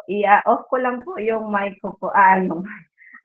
i-off ko lang po yung mic ko po, yung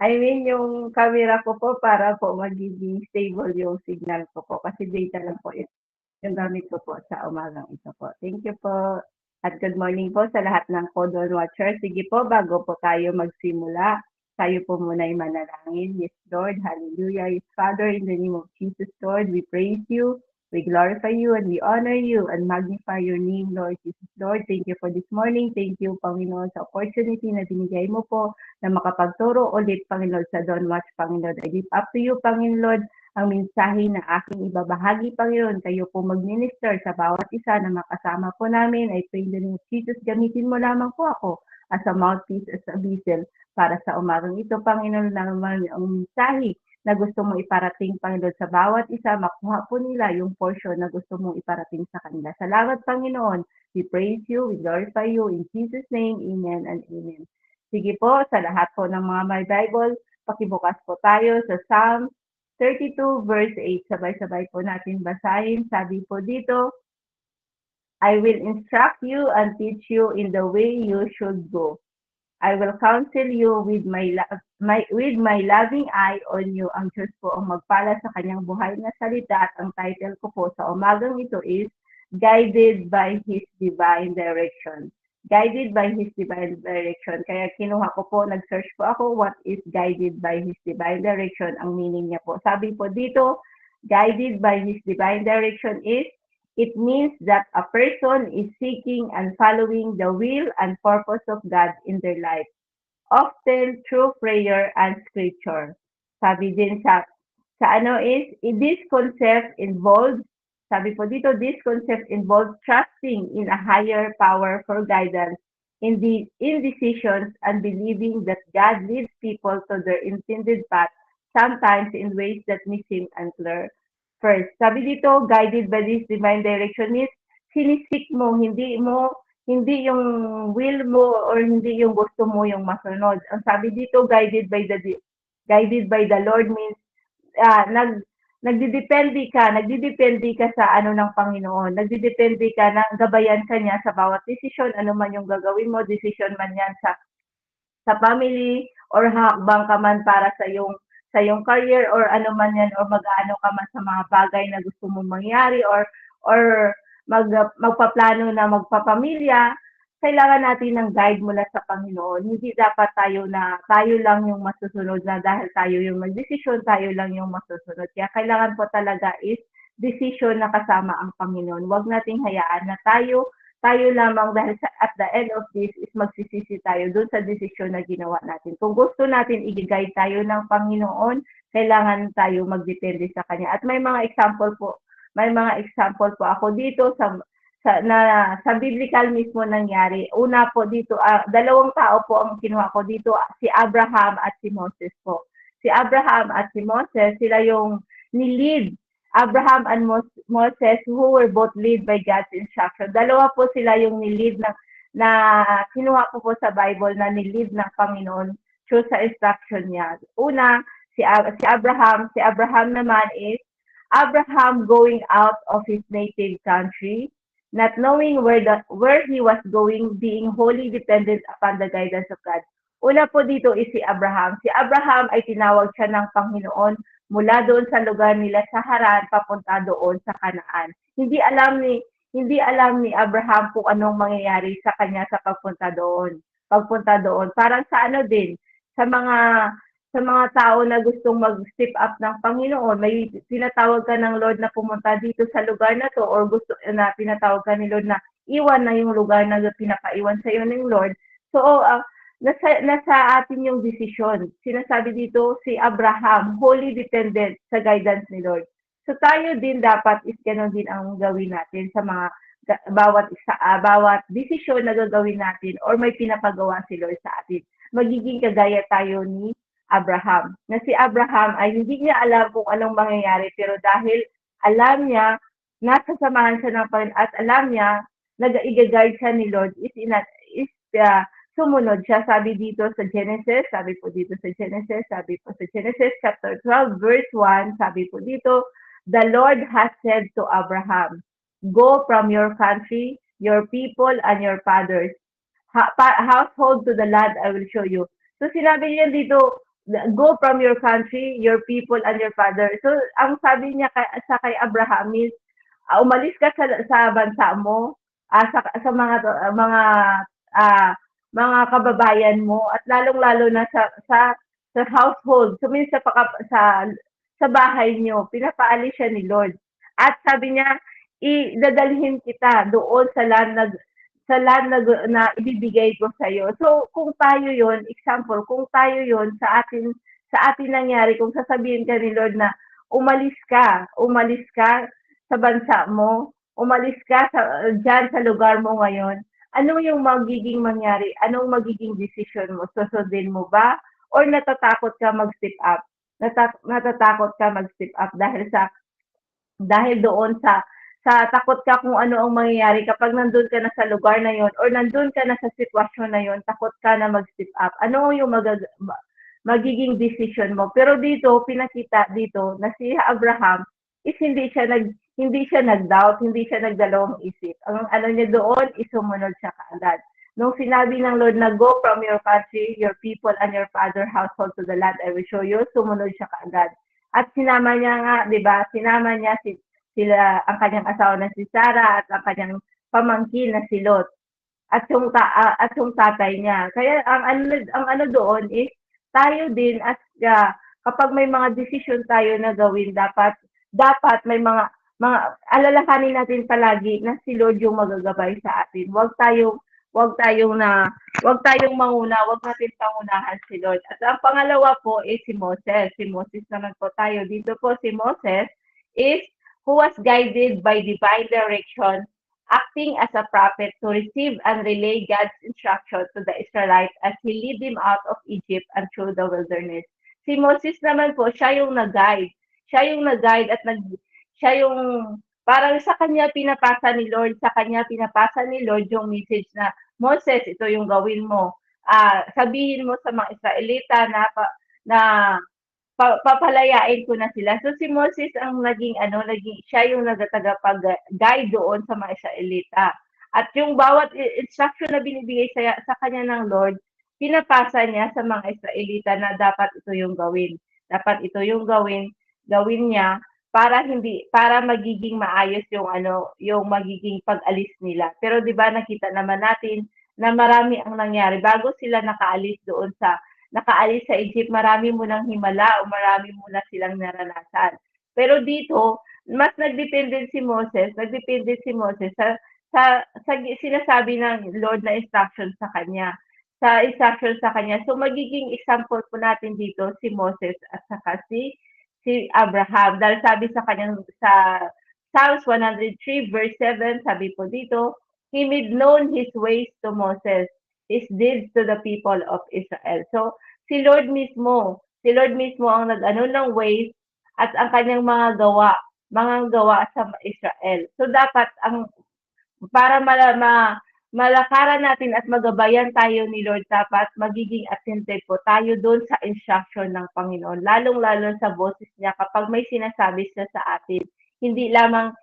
I mean yung camera ko po para po magiging stable yung signal ko po kasi data lang po yung gamit ko po sa umagang ito po. Thank you po at good morning po sa lahat ng Codon Watchers. Sige po, bago po tayo magsimula, tayo po muna ay manalangin. Yes, Lord, hallelujah. Yes, Father, in the name of Jesus, Lord, we praise you. We glorify you and we honor you and magnify your name, Lord Jesus. Lord, thank you for this morning. Thank you, Panginoon, sa opportunity na binigay mo po na makapagturo ulit, Panginoon, sa Don't Watch, Panginoon. I give up to you, Panginoon, ang mensahe na aking ibabahagi, Panginoon. Kayo po mag-minister sa bawat isa na makasama po namin. I pray in the name of Jesus, gamitin mo lamang po ako as a mouthpiece, as a vessel para sa umagang ito, Panginoon, naman ang mensahe na gusto mong iparating, Panginoon, sa bawat isa, makuha po nila yung portion na gusto mong iparating sa kanila. Salamat, Panginoon. We praise you, we glorify you. In Jesus' name, amen and amen. Sige po, sa lahat po ng mga may Bible, pakibukas po tayo sa Psalm 32 verse 8. Sabay-sabay po natin basahin. Sabi po dito, I will instruct you and teach you in the way you should go. I will counsel you with with my loving eye on you. Ang Diyos po ang magpala sa kanyang buhay na salita at ang title ko po sa umagang ito is Guided by His Divine Direction. Guided by His Divine Direction. Kaya kinuha ko po, nag-search po ako, what is guided by His Divine Direction? Ang meaning niya po. Sabi po dito, guided by His Divine Direction is it means that a person is seeking and following the will and purpose of God in their life, often through prayer and scripture. Sabi din sa ano is, this concept involves, sabi po dito, this concept involves trusting in a higher power for guidance in decisions and believing that God leads people to their intended path, sometimes in ways that may seem unclear. First, sabi dito, guided by this divine direction is sinisik mo, hindi yung will mo or hindi yung gusto mo yung masunod. Ang sabi dito, guided by the Lord means ah, nag nagdedepende ka sa ano ng Panginoon. Nagdedepende ka na gabayan ka niya sa bawat desisyon, ano man yung gagawin mo, desisyon man yan sa family or hakbang ka man para sa yung career or ano man yan or mag-aano ka man sa mga bagay na gusto mong mangyari or magpaplano na magpapamilya, kailangan natin ng guide mula sa Panginoon. Hindi dapat tayo lang yung masusunod na dahil tayo yung magdesisyon, tayo lang yung masusunod. Kaya kailangan po talaga is decision na kasama ang Panginoon. Huwag nating hayaan na tayo lamang dahil at the end of this is magsisisi tayo doon sa desisyon na ginawa natin. Kung gusto natin i-guide tayo ng Panginoon, kailangan tayo magdepende sa Kanya. At may mga example po ako dito sa biblical mismo nangyari. Una po dito, dalawang tao po ang kinuha ko dito, si Abraham at si Moses po. Si Abraham at si Moses, sila yung ni-lead Abraham and Moses who were both led by God's instruction. Dalawa po sila yung ni-lead na kinuha ko po sa Bible na ni-lead ng Panginoon through sa instruction niya. Una, si Abraham naman is Abraham going out of his native country, not knowing where he was going, being wholly dependent upon the guidance of God. Una po dito is si Abraham. Si Abraham ay tinawag siya ng Panginoon mula doon sa lugar nila sa Haran papunta doon sa Kanaan. Hindi alam ni Abraham kung anong mangyayari sa kanya sa pagpunta doon. Parang sa ano din, sa mga tao na gustong mag-step up ng Panginoon, may tinatawag ka ng Lord na pumunta dito sa lugar na to or gusto na tinatawag ka ni Lord na iwan na yung lugar na pinapaiwan sa iyo ng Lord. So, nasa atin yung desisyon. Sinasabi dito si Abraham, wholly dependent sa guidance ni Lord. So tayo din dapat is ganun din ang gawin natin sa mga bawat desisyon na gagawin natin or may pinapagawa si Lord sa atin. Magiging kagaya tayo ni Abraham. Na si Abraham ay hindi niya alam kung anong mangyayari pero dahil alam niya, nasasamahan siya ng Panginoon at alam niya, nag-i-guide siya ni Lord sumunod siya. Sabi po dito sa Genesis chapter 12 verse 1, sabi po dito, the Lord has said to Abraham, go from your country, your people, and your fathers household to the land I will show you. So sinabi niya dito, go from your country, your people, and your father. So ang sabi niya kay Abraham is, umalis ka sa bansa mo, sa ah, mga kababayan mo, at lalong-lalo na sa household. So means sa bahay niyo, pinapaalis siya ni Lord. At sabi niya, idadalhin kita doon sa land na ibibigay ko sa iyo. So kung tayo 'yon, example, kung tayo 'yon sa atin nangyari, kung sasabihin ka ni Lord na umalis ka sa bansa mo, umalis ka diyan sa lugar mo ngayon, ano yung magiging mangyari? Anong magiging desisyon mo? Susundin mo ba or natatakot ka mag-step up? Natatakot ka mag-step up dahil doon sa takot ka kung ano ang mangyayari kapag nandun ka na sa lugar na yon or nandun ka na sa sitwasyon na yon, takot ka na mag-step up. Ano yung magiging decision mo? Pero dito, pinakita dito na si Abraham is hindi siya nag-doubt, hindi siya nagdalawang isip. Ang ano niya doon is sumunod siya kaagad. Nung sinabi ng Lord na go from your country, your people, and your father household to the land I will show you, sumunod siya kaagad. At sinama niya nga, 'di ba? Sinama niya ang kanyang asawa na si Sarah at ang kanyang pamangkin na si Lot at yung tatay niya. Kaya ang ano doon is tayo din kapag may mga desisyon tayo na gawin, dapat may mga alalahanin natin palagi na si Lord yung magagabay sa atin. Wag tayong na wag tayong manguna, wag natin pangunahan si Lord. At ang pangalawa po is si Moses. Si Moses naman po tayo. Dito po si Moses is who was guided by divine direction, acting as a prophet to receive and relay God's instruction to the Israelites as he lead them out of Egypt and through the wilderness. Si Moses naman po, siya yung nag-guide. Siya yung nag-guide at siya yung parang sa kanya pinapasa ni Lord yung message na, Moses, ito yung gawin mo. Sabihin mo sa mga Israelita na papalayain ko na sila. So si Moses ang siya yung nagtagapag-guide doon sa mga Israelita. At yung bawat instruction na binibigay sa kanya ng Lord, pinapasa niya sa mga Israelita na dapat ito yung gawin. Dapat ito yung gawin niya para magiging maayos yung magiging pag-alis nila. Pero 'di ba nakita naman natin na marami ang nangyari bago sila nakaalis sa Egypt, marami munang himala o marami muna silang naranasan. Pero dito, mas nagdepende si Moses sa sinasabi ng Lord na instruction sa kanya. So magiging example po natin dito si Moses at saka si Abraham. Dahil sabi sa kanyang sa Psalms 103 verse 7, sabi po dito, He made known His ways to Moses, His deeds to the people of Israel. So, si Lord mismo ang nag-ano ng ways at ang kanyang mga gawa sa Israel. So, dapat para malakaran natin at magabayan tayo ni Lord, dapat magiging attentive po tayo doon sa instruction ng Panginoon, lalong-lalo sa boses niya kapag may sinasabi siya sa atin. Hindi lamang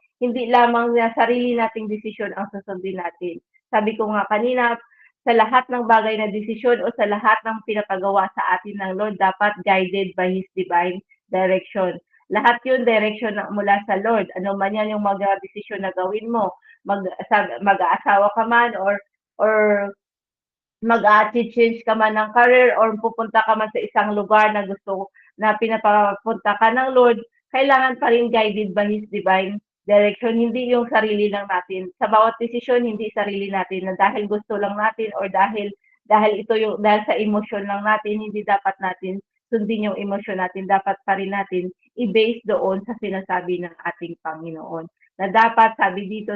na sarili nating desisyon ang susundin natin. Sabi ko nga kanina, sa lahat ng bagay na desisyon o sa lahat ng pinapagawa sa atin ng Lord, dapat guided by His divine direction. Lahat yun direction mula sa Lord. Ano man yan yung mga desisyon na gawin mo, mag-aasawa ka man or mag-change ka man ng career or pupunta ka man sa isang lugar na pinapapunta ka ng Lord, kailangan pa rin guided by His divine direction, hindi yung sarili lang natin. Sa bawat desisyon, hindi sarili natin na dahil gusto lang natin or dahil sa emosyon lang natin, hindi dapat natin sundin yung emosyon natin. Dapat pa rin natin i-base doon sa sinasabi ng ating Panginoon. Na dapat, sabi dito,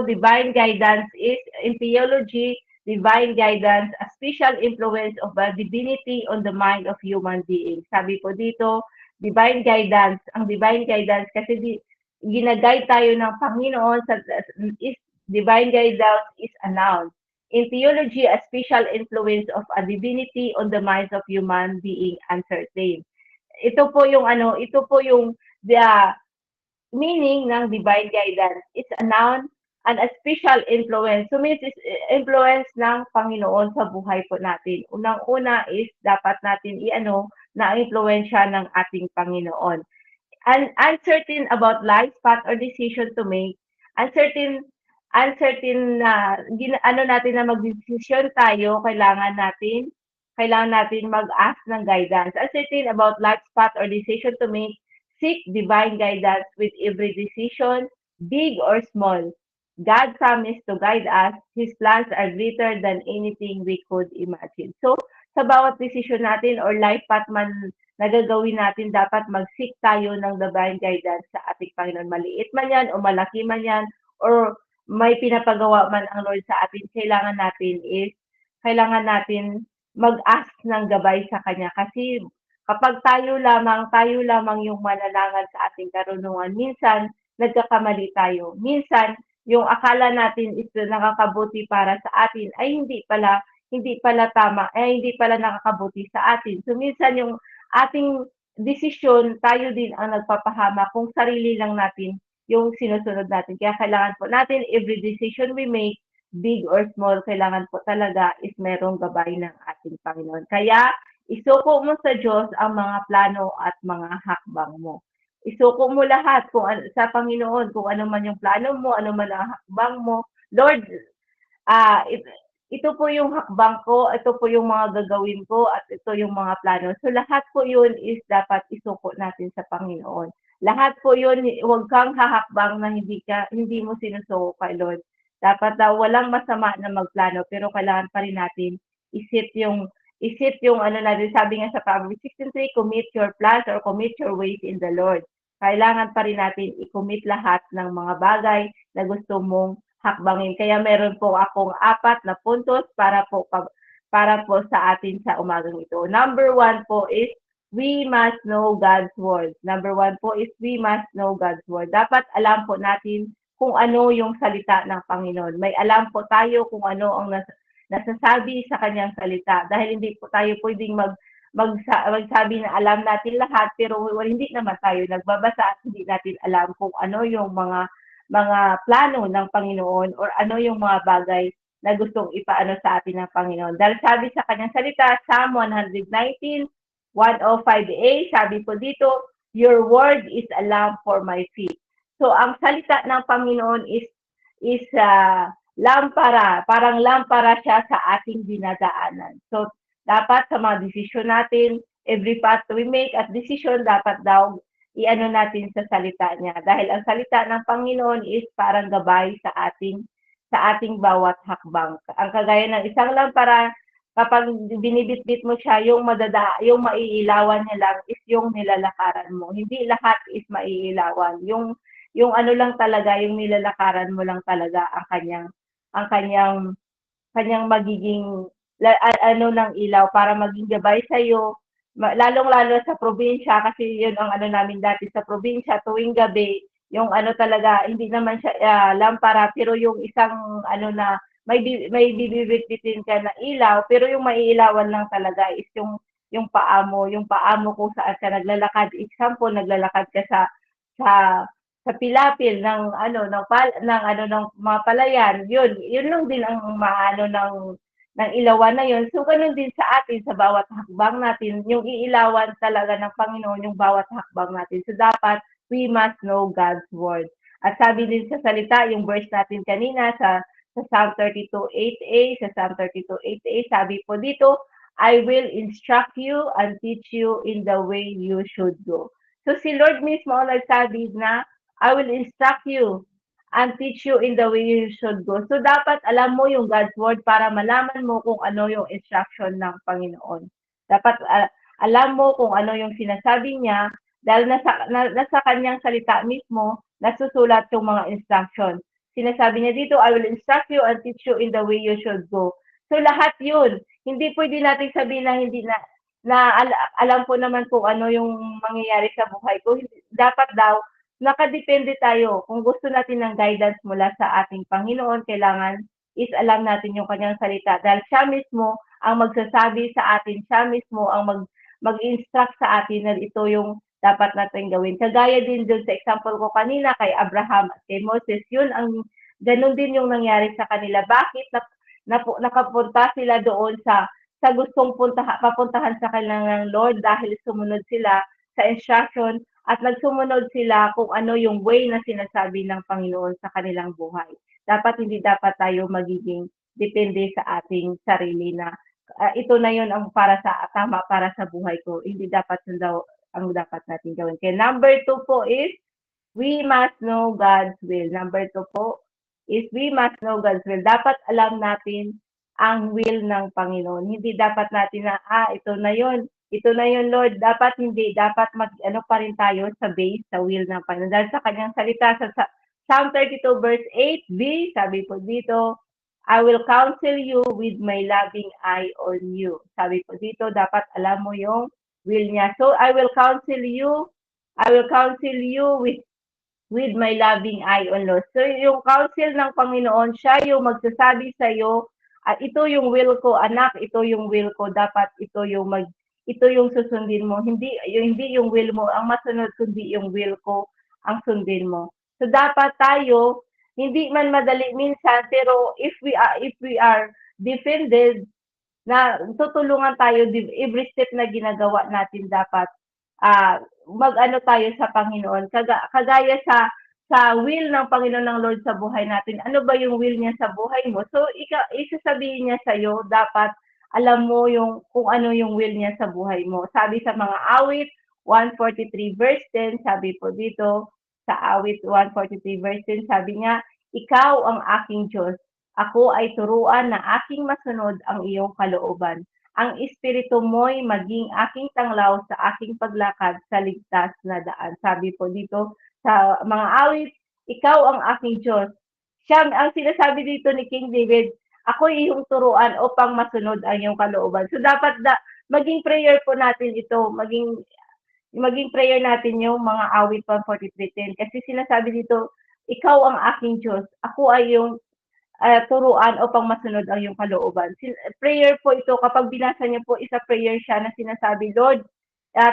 divine guidance is, in theology, divine guidance, a special influence of a divinity on the mind of human being. Sabi po dito, ang divine guidance, kasi ginaguide tayo ng Panginoon divine guidance is a noun. In theology, a special influence of a divinity on the minds of human being uncertain. Ito po yung the meaning ng divine guidance. It's a noun and a special influence. So means is influence ng Panginoon sa buhay po natin. Unang-una is dapat natin na influensya ng ating Panginoon. Uncertain about life path or decision to make, uncertain na natin na magdesisyon tayo, kailangan natin mag-ask ng guidance. Uncertain about life path or decision to make, seek divine guidance with every decision, big or small. God promised to guide us. His plans are greater than anything we could imagine. So, sa bawat decision natin or life path man na gagawin natin, dapat mag-seek tayo ng divine guidance sa ating Panginoon. Maliit man yan o malaki man yan or may pinapagawa man ang Lord sa atin, kailangan natin mag-ask ng gabay sa Kanya. Kasi kapag tayo lamang yung mananangan sa ating karunungan, minsan nagkakamali tayo. Minsan, yung akala natin is nakakabuti para sa atin ay hindi pala tama, hindi pala nakakabuti sa atin. So minsan yung ating desisyon, tayo din ang nagpapahama kung sarili lang natin yung sinusunod natin. Kaya kailangan po natin, every decision we make, big or small, kailangan po talaga is merong gabay ng ating Panginoon. Kaya, isuko mo sa Diyos ang mga plano at mga hakbang mo. Isuko mo lahat sa Panginoon, kung ano man yung plano mo, ano man ang hakbang mo. Lord, ah, ito po yung hakbang ko, ito po yung mga gagawin ko, at ito yung mga plano. So lahat po yun is dapat isuko natin sa Panginoon. Lahat po yun, huwag kang hahakbang na hindi mo sinusuko kay Lord. Dapat daw walang masama na magplano, pero kailangan pa rin natin isip yung natin, sabi nga sa Proverbs 16:3, commit your plans or commit your ways in the Lord. Kailangan pa rin natin i-commit lahat ng mga bagay na gusto mong hakbangin. Kaya meron po akong 4 na puntos para po sa atin sa umagang ito. Number 1 po is we must know God's word. Number 1 po is we must know God's word. Dapat alam po natin kung ano yung salita ng Panginoon. May alam po tayo kung ano ang nasasabi sa kanyang salita. Dahil hindi po tayo pwedeng magsabi na alam natin lahat, pero hindi naman tayo nagbabasa at hindi natin alam kung ano yung mga plano ng Panginoon or ano yung mga bagay na gustong ipaano sa atin ng Panginoon. Dahil sabi sa kanyang salita, Psalm 119, 105a, sabi po dito, your word is a lamp for my feet. So, ang salita ng Panginoon is lampara, parang lampara siya sa ating dinadaanan. So, dapat sa mga desisyon natin, every path we make at decision, dapat daw natin sa salita niya. Dahil ang salita ng Panginoon is parang gabay sa ating bawat hakbang. Ang kagaya ng isang lampara, kapag binibitbit mo siya, yung maiilawan niya lang is yung nilalakaran mo. Hindi lahat is maiilawan. Yung ano lang talaga, yung nilalakaran mo lang talaga ang kanyang magiging ng ilaw para maging gabay sa iyo, lalong-lalo sa probinsya, kasi yun ang namin dati sa probinsya, tuwing gabi, yung talaga, hindi naman siya lampara, pero yung isang na may bibitbitin ka na ilaw, pero yung maiilawan lang talaga is yung paa mo kung saan ka naglalakad. Example, naglalakad ka sa pilapil ng mga palayan, yun lang din ang maano ng ilawan na yun. So, ganun din sa atin, sa bawat hakbang natin, yung iilawan talaga ng Panginoon, yung bawat hakbang natin. So, dapat, we must know God's word. At sabi din sa salita, yung verse natin kanina, sa Psalm 32:8a, sabi po dito, I will instruct you and teach you in the way you should go. So, si Lord mismo ang nagsabi na, I will instruct you and teach you in the way you should go. So, dapat alam mo yung God's word para malaman mo kung ano yung instruction ng Panginoon. Dapat alam mo kung ano yung sinasabi niya dahil nasa kanyang salita mismo, nasusulat yung mga instruction. Sinasabi niya dito, I will instruct you and teach you in the way you should go. So, lahat yun. Hindi pwede natin sabihin na hindi alam ko naman kung ano yung mangyayari sa buhay ko. Dapat daw, nakadepende tayo. Kung gusto natin ng guidance mula sa ating Panginoon, kailangan is alam natin yung kanyang salita. Dahil siya mismo ang magsasabi sa atin, siya mismo ang mag-instruct sa atin na ito yung dapat natin gawin. Kagaya din dun sa example ko kanina kay Abraham at kay Moses, yun ang ganun din yung nangyari sa kanila. Bakit nakapunta sila doon sa gustong papuntahan sa kanilang Lord dahil sumunod sila sa instruction at nagsumunod sila kung ano yung way na sinasabi ng Panginoon sa kanilang buhay. Hindi dapat tayo magiging depende sa ating sarili na ito na yun ang tama para sa buhay ko. Hindi dapat yun daw ang dapat natin gawin. Kaya number 2 po is we must know God's will. Number 2 po is we must know God's will. Dapat alam natin ang will ng Panginoon. Hindi dapat natin na, ito na yun. Ito na yun, Lord. Dapat hindi. Dapat pa rin tayo sa base, sa will ng Panginoon. Dahil sa kanyang salita, sa Psalm 32 verse 8b, sabi po dito, I will counsel you with my loving eye on you. Sabi po dito, dapat alam mo yung will niya. So, I will counsel you with my loving eye on you. So, yung counsel ng Panginoon, siya yung magsasabi sa iyo, at ito yung will ko, anak, ito yung will ko, dapat ito yung susundin mo. Hindi yung will mo ang masunod, kundi yung will ko ang sundin mo. So, dapat tayo, hindi man madali minsan, pero if we are defended, na tutulungan tayo every step na ginagawa natin dapat mag-ano tayo sa Panginoon. Kagaya sa will ng Panginoon ng Lord sa buhay natin. Ano ba yung will niya sa buhay mo? So, isasabihin niya sa iyo, dapat alam mo kung ano yung will niya sa buhay mo. Sabi sa mga awit, 143 verse 10, sabi po dito, sa awit 143 verse 10, sabi niya, ikaw ang aking Diyos. Ako ay turuan na aking masunod ang iyong kalooban. Ang espiritu mo'y maging aking tanglaw sa aking paglakad sa ligtas na daan. Sabi po dito sa mga awit, ikaw ang aking Diyos. Ang sinasabi dito ni King David, ako iyong turuan upang masunod ang iyong kalooban. So dapat maging prayer po natin ito, maging prayer natin yung mga awit 143:10 kasi sinasabi dito, ikaw ang aking Diyos, ako ay yung turuan upang masunod ang iyong kalooban. Prayer po ito, kapag binasa niyo po, isa prayer siya na sinasabi, Lord,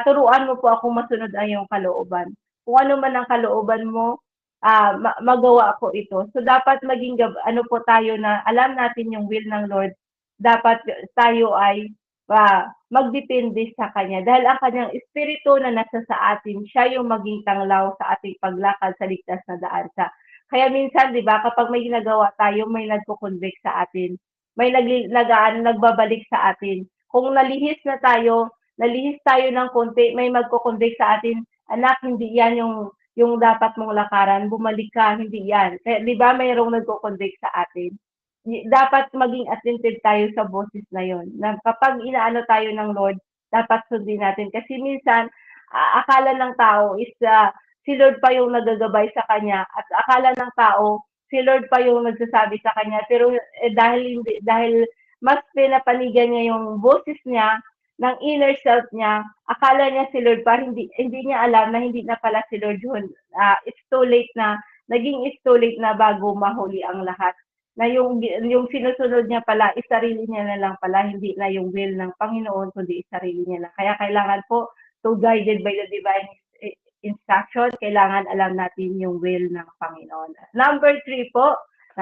turuan mo po akong masunod ang iyong kalooban. Kung ano man ang kalooban mo, magawa ko ito. So dapat maging po tayo na alam natin yung will ng Lord. Dapat tayo ay magdepende sa Kanya. Dahil ang Kanyang Espiritu na nasa sa atin, siya yung maging tanglaw sa ating paglakad sa ligtas na daan. Kaya minsan, di ba, kapag may ginagawa tayo, may nagko-convict sa atin. May nagbabalik sa atin. Kung nalihis tayo ng konti, may magko-convict sa atin, anak, hindi yan yung dapat mong lakaran, bumalik ka, hindi yan. Kaya, di ba, mayroong nagko-convict sa atin. Dapat maging attentive tayo sa boses na yon. Na kapag inaano tayo ng Lord, dapat sundin natin. Kasi minsan, akala ng tao is si Lord pa yung nagagabay sa kanya at akala ng tao si Lord pa yung nagsasabi sa kanya pero dahil mas pinapanigan niya yung boses niya ng inner self niya, akala niya si Lord pa, hindi niya alam na hindi na pala si Lord yun. It's too late na, naging it's too late na bago mahuli ang lahat. Na yung sinusunod niya pala, sarili niya na lang pala, hindi na yung will ng Panginoon, kundi sarili niya lang. Kaya kailangan po, to guided by the divine instruction, kailangan alam natin yung will ng Panginoon. Number 3 po,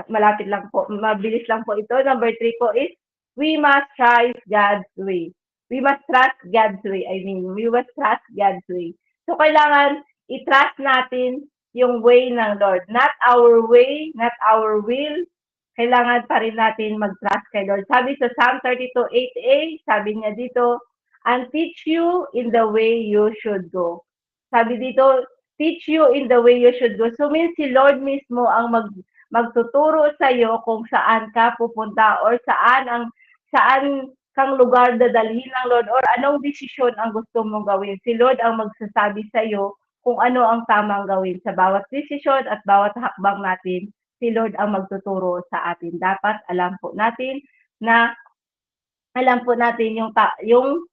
malapit lang po, mabilis lang po ito. Number 3 po is, we must trust God's way. We must trust God's way. We must trust God's way. So, kailangan i-trust natin yung way ng Lord. Not our way, not our will. Kailangan pa rin natin mag-trust kay Lord. Sabi sa Psalm 32:8a, sabi niya dito, and teach you in the way you should go. Sabi dito, teach you in the way you should go. So means si Lord mismo ang magtuturo sa iyo kung saan ka pupunta or saan kang lugar dadalhin ng Lord or anong desisyon ang gusto mong gawin. Si Lord ang magsasabi sa iyo kung ano ang tamang gawin sa bawat desisyon at bawat hakbang natin. Si Lord ang magtuturo sa atin. Dapat alam po natin yung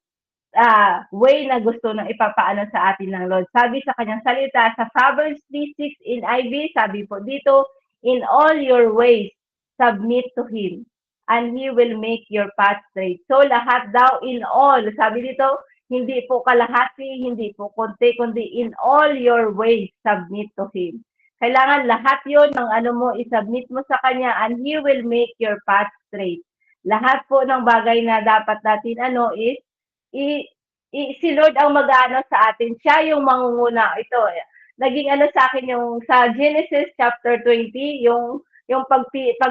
way na gusto nang ipapaano sa atin ng Lord. Sabi sa kanyang salita sa Proverbs 3:6 in NIV, sabi po dito, in all your ways, submit to Him, and He will make your path straight. So lahat daw in all, sabi dito, hindi po kalahati, hindi po konti, kundi in all your ways, submit to Him. Kailangan lahat yon ng ano mo, isubmit mo sa Kanya and He will make your path straight. Lahat po ng bagay na dapat natin ano is, i, si Lord ang mag-ano sa atin. Siya yung mangunguna. Ito, naging ano sa akin yung sa Genesis chapter 20, yung pag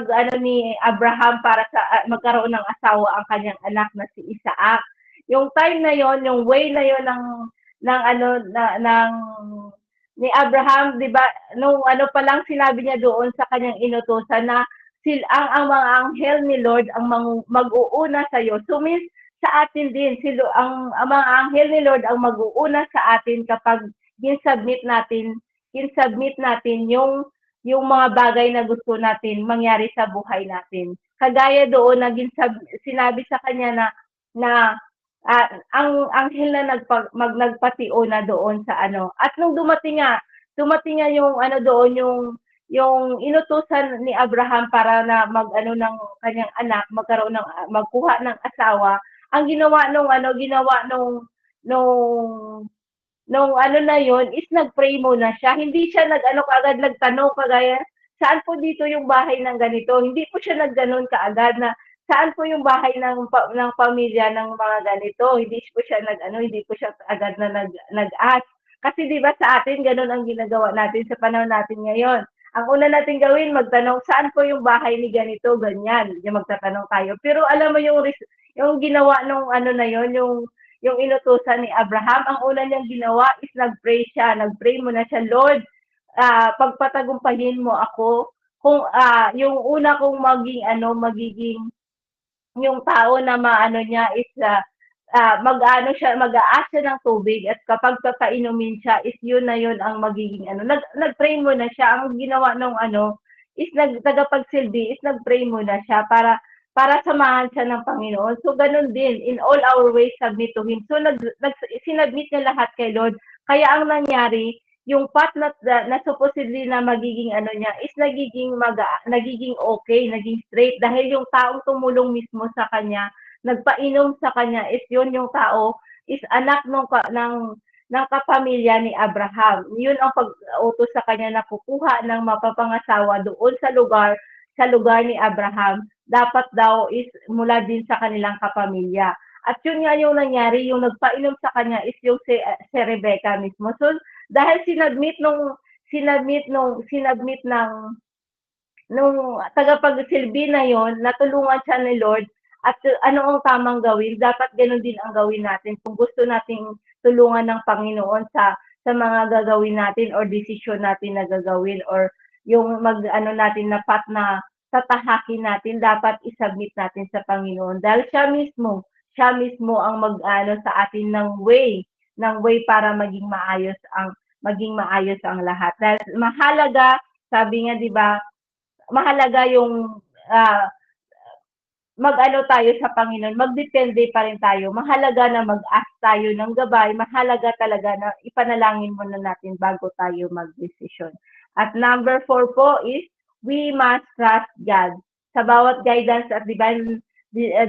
ano ni Abraham para sa magkaroon ng asawa ang kanyang anak na si Isaac. Yung time na yon, yung way na yon ng ano ng ni Abraham, 'di ba? Nung ano pa lang sinabi niya doon sa kanyang inutusan na ang mga anghel ni Lord ang mag-uuna sa iyo. So means sa atin din ang mga anghel ni Lord ang mag-uuna sa atin kapag ginsubmit natin yung mga bagay na gusto natin mangyari sa buhay natin. Kagaya doon na sinabi sa kanya na ang anghel na nagpatio na doon sa ano. At nung dumating nga yung ano doon yung inutusan ni Abraham para na mag-ano ng kanyang anak, magkuha ng asawa. Ang ginawa nung ano na yon is nag-pray muna siya. Hindi siya nag-ano kaagad nagtanong kagaya, saan po dito yung bahay ng ganito? Hindi po siya nagganon kaagad na saan po yung bahay ng pamilya ng mga ganito? Hindi po siya agad na nag-ask. Kasi 'di ba sa atin ganun ang ginagawa natin sa panahon natin ngayon. Ang una nating gawin magtanong saan po yung bahay ni ganito, ganyan. Yung magtatanong tayo. Pero alam mo yung ginawa nung ano na yon, yung inutusan ni Abraham, ang una niyang ginawa is nag-pray siya. Nag-pray muna siya, Lord, pagpatagumpahin mo ako kung yung una kong magiging yung tao na maano niya is mag-aas siya ng tubig at kapag papainumin siya is yun na yun ang magiging ano. Nag-pray muna siya. Ang ginawa nung ano is tagapagsilbi is nag-pray muna siya para samahan siya ng Panginoon. So, ganun din. In all our ways, submit to Him. So, sinubmit niya lahat kay Lord. Kaya ang nangyari, yung path na supposedly na magiging ano niya is nagiging okay, naging straight. Dahil yung taong tumulong mismo sa kanya, nagpainom sa kanya is yun yung tao is anak ng kapamilya ni Abraham. Yun ang pag-utos sa kanya na kukuha ng mapapangasawa doon sa lugar ni Abraham. Dapat daw is mula din sa kanilang kapamilya. At yun nga yung nangyari, yung nagpainom sa kanya is yung si Rebecca mismo. So, dahil sinadmit nung tagapagsilbi na yon, natulungan siya ni Lord at ano ang tamang gawin, dapat ganoon din ang gawin natin kung gusto nating tulungan ng Panginoon sa mga gagawin natin or desisyon natin na gagawin or yung mag-ano natin na path na tatahakin natin, dapat isubmit natin sa Panginoon dahil siya mismo ang mag-ano sa atin ng way para maging maayos ang lahat. Dahil mahalaga, sabi nga 'di ba, mahalaga yung mag-ano tayo sa Panginoon, magdepende pa rin tayo. Mahalaga na mag-ask tayo ng gabay, mahalaga talaga na ipanalangin muna natin bago tayo mag-desisyon. At number 4 po is, we must trust God. Sa bawat guidance at divine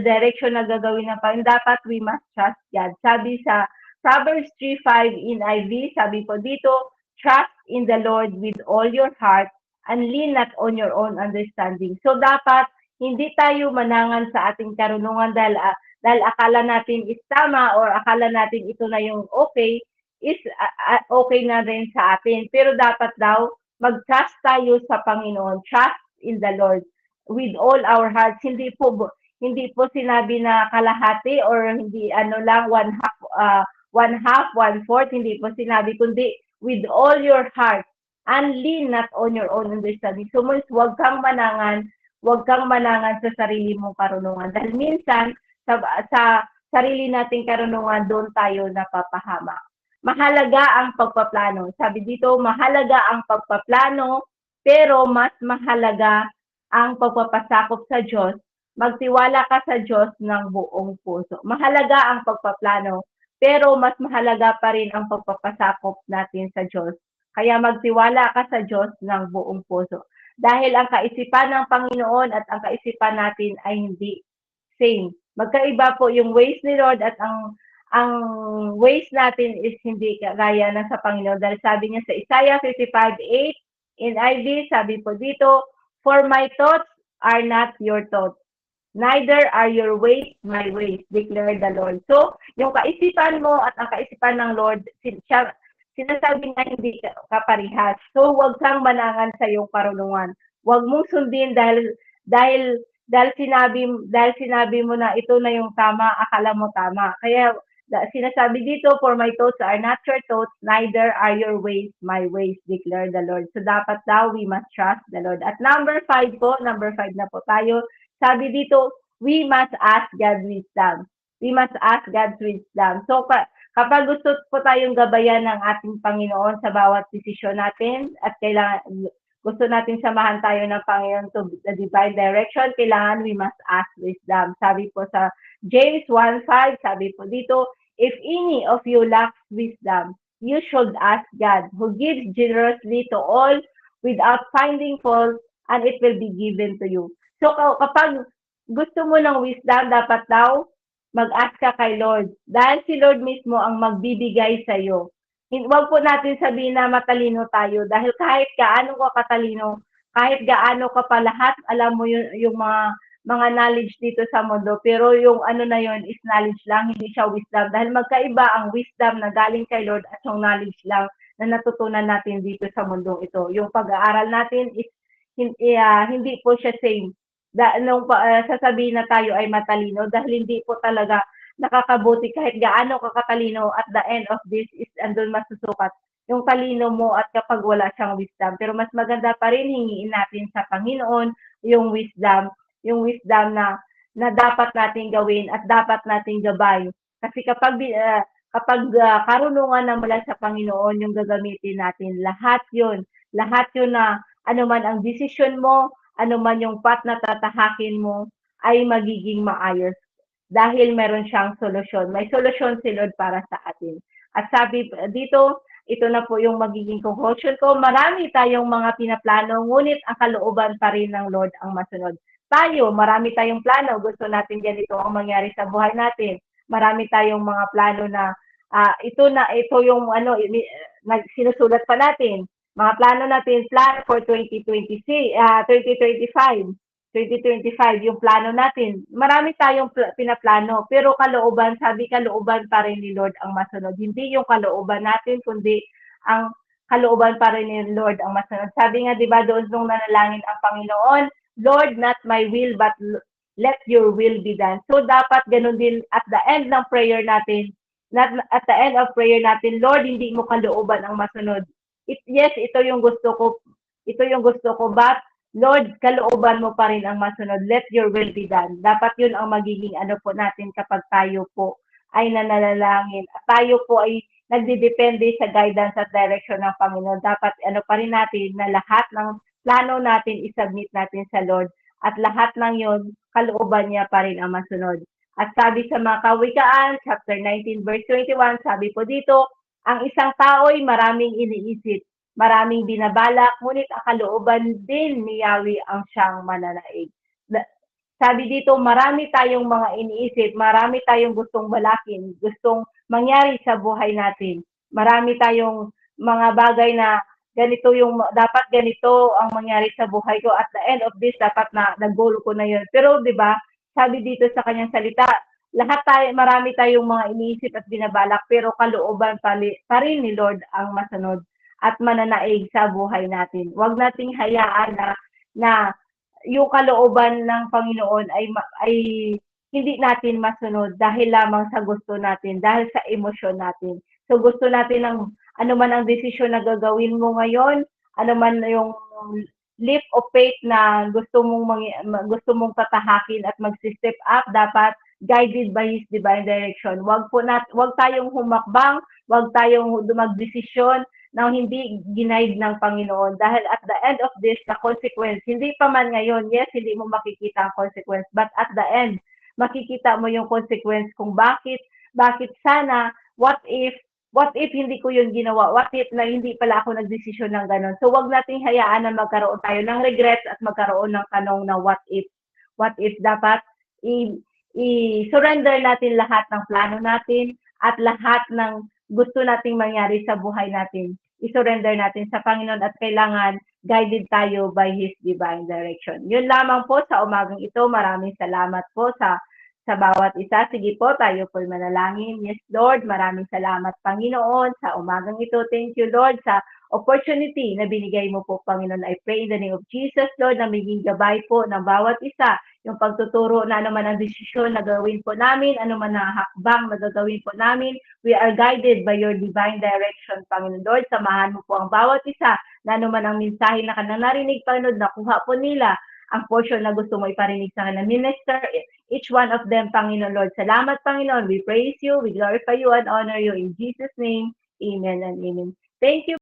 direction na gagawin ng Panginoon, dapat we must trust God. Sabi sa Proverbs 3:5 NIV, sabi po dito, trust in the Lord with all your heart and lean not on your own understanding. So dapat hindi tayo manangan sa ating karunungan dahil akala natin is tama or akala natin ito na yung okay, is okay na rin sa atin. Pero dapat daw mag-trust tayo sa Panginoon. Trust in the Lord with all our hearts. Hindi po sinabi na kalahati or hindi lang one half, one-fourth, hindi po sinabi kundi with all your heart and lean not on your own understanding. So, huwag kang manangan sa sarili mong karunungan. Dahil minsan, sa sarili nating karunungan, doon tayo napapahamak. Mahalaga ang pagpaplano. Sabi dito, mahalaga ang pagpaplano, pero mas mahalaga ang pagpapasakop sa Diyos. Magtiwala ka sa Diyos ng buong puso. Mahalaga ang pagpaplano, pero mas mahalaga pa rin ang pagpapasakop natin sa Diyos. Kaya magtiwala ka sa Diyos ng buong puso. Dahil ang kaisipan ng Panginoon at ang kaisipan natin ay hindi same. Magkaiba po yung ways ni Lord at ang ways natin is hindi kagaya na sa Panginoon. Dahil sabi niya sa Isaiah 55:8, NIV, sabi po dito, "For my thoughts are not your thoughts, neither are your ways my ways, declare the Lord." So, yung kaisipan mo at ang kaisipan ng Lord, sinasabi nga hindi kaparihas. So, huwag kang manangan sa iyong karunungan. Huwag mong sundin dahil dahil sinabi mo na ito na yung tama, akala mo tama. Kaya sinasabi dito, "For my thoughts are not your thoughts, neither are your ways my ways, declare the Lord." So dapat daw we must trust the Lord. At number 5 po, number 5 na po tayo. Sabi dito, we must ask God wisdom. We must ask God's wisdom. So kapag gusto po tayong gabayan ng ating Panginoon sa bawat desisyon natin at gusto natin samahan tayo ng Panginoon to the divine direction, kailangan we must ask wisdom. Sabi po sa James 1:5, sabi po dito, "If any of you lacks wisdom, you should ask God, who gives generously to all without finding fault, and it will be given to you." So kapag gusto mo ng wisdom, dapat daw mag-ask ka kay Lord. Dahil si Lord mismo ang magbibigay sa iyo. Huwag po natin sabihin na matalino tayo dahil kahit gaano ka katalino, kahit gaano ka pa lahat, alam mo yung mga knowledge dito sa mundo, pero yung ano na yun is knowledge lang, hindi siya wisdom. Dahil magkaiba ang wisdom na galing kay Lord at yung knowledge lang na natutunan natin dito sa mundong ito. Yung pag-aaral natin is hindi po siya same. Sasabihin na tayo ay matalino dahil hindi po talaga nakakabuti kahit gaano ka katalino, at the end of this is andun masusukat yung talino mo at kapag wala siyang wisdom. Pero mas maganda pa rin hingiin natin sa Panginoon yung wisdom na dapat nating gawin at dapat nating gabay. Kasi kapag karunungan na mula sa Panginoon yung gagamitin natin, lahat yun na ano man ang desisyon mo, ano man yung path na tatahakin mo, ay magiging maayos dahil meron siyang solusyon. May solusyon si Lord para sa atin. At sabi dito, ito na po yung magiging conclusion ko. Marami tayong mga pinaplano, ngunit ang kalooban pa rin ng Lord ang masunod. Marami tayong plano. Gusto natin ganito ang mangyari sa buhay natin. Marami tayong mga plano na ito yung sinusulat pa natin. Mga plano natin, plan for 2025, yung plano natin. Marami tayong pinaplano, pero kalooban pa rin ni Lord ang masunod. Hindi yung kalooban natin, kundi ang kalooban pa rin ni Lord ang masunod. Sabi nga, di ba, doon nung nanalangin ang Panginoon, "Lord, not my will, but let your will be done." So, dapat ganun din at the end ng prayer natin, Lord, hindi mo kalooban ang masunod. Yes, ito yung gusto ko, but Lord, kalooban mo pa rin ang masunod. Let your will be done. Dapat yun ang magiging ano po natin kapag tayo po ay nananalangin. At tayo po ay nagdidepende sa guidance at direction ng Panginoon. Dapat ano pa rin natin na lahat ng plano natin isubmit natin sa Lord. At lahat ng yun, kalooban niya pa rin ang masunod. At sabi sa mga Kawikaan, chapter 19, verse 21, sabi po dito, "Ang isang tao'y maraming iniisip, maraming binabalak, ngunit ang kalooban din ni Yahweh ang siyang mananaig." Sabi dito, marami tayong mga iniisip, marami tayong gustong balakin, gustong mangyari sa buhay natin. Marami tayong mga bagay na dapat ganito ang mangyari sa buhay ko. At the end of this, dapat na nag-goal ko na yun. Pero 'di ba, sabi dito sa kanyang salita, marami tayong mga iniisip at binabalak, pero kalooban pa rin ni Lord ang masunod at mananaig sa buhay natin. Huwag nating hayaan na yung kalooban ng Panginoon ay hindi natin masunod dahil lamang sa gusto natin, dahil sa emosyon natin. So gusto natin ng ano man ang desisyon na gagawin mo ngayon, ano man yung leap of faith na gusto mong tatahakin at mag-step up, dapat guided by His divine direction. Wag tayong humakbang, wag tayong magdesisyon na hindi ginaid ng Panginoon. Dahil at the end of this, the consequence, hindi pa man ngayon, yes, hindi mo makikita ang consequence, but at the end, makikita mo yung consequence kung bakit sana, what if hindi ko yun ginawa? What if na hindi pala ako nagdesisyon ng ganun? So, wag nating hayaan na magkaroon tayo ng regrets at magkaroon ng tanong na what if. What if dapat i-surrender natin lahat ng plano natin at lahat ng gusto nating mangyari sa buhay natin. I-surrender natin sa Panginoon at kailangan guided tayo by His divine direction. Yun lamang po sa umagang ito. Maraming salamat po sa bawat isa. Sige po, tayo po'y manalangin. Yes, Lord, maraming salamat, Panginoon, sa umagang ito. Thank you, Lord, sa opportunity na binigay mo po, Panginoon. I pray in the name of Jesus, Lord, na maging gabay po ng bawat isa, yung pagtuturo na ano man ang desisyon na gawin po namin, ano man ang hakbang na gagawin po namin. We are guided by your divine direction, Panginoon Lord. Samahan mo po ang bawat isa na ano man ang mensahe na kanilang narinig, Panginoon, nakuha po nila ang portion na gusto mo iparinig sa kanilang minister, each one of them, Panginoon Lord. Salamat, Panginoon. We praise you, we glorify you, and honor you in Jesus' name. Amen and amen. Thank you.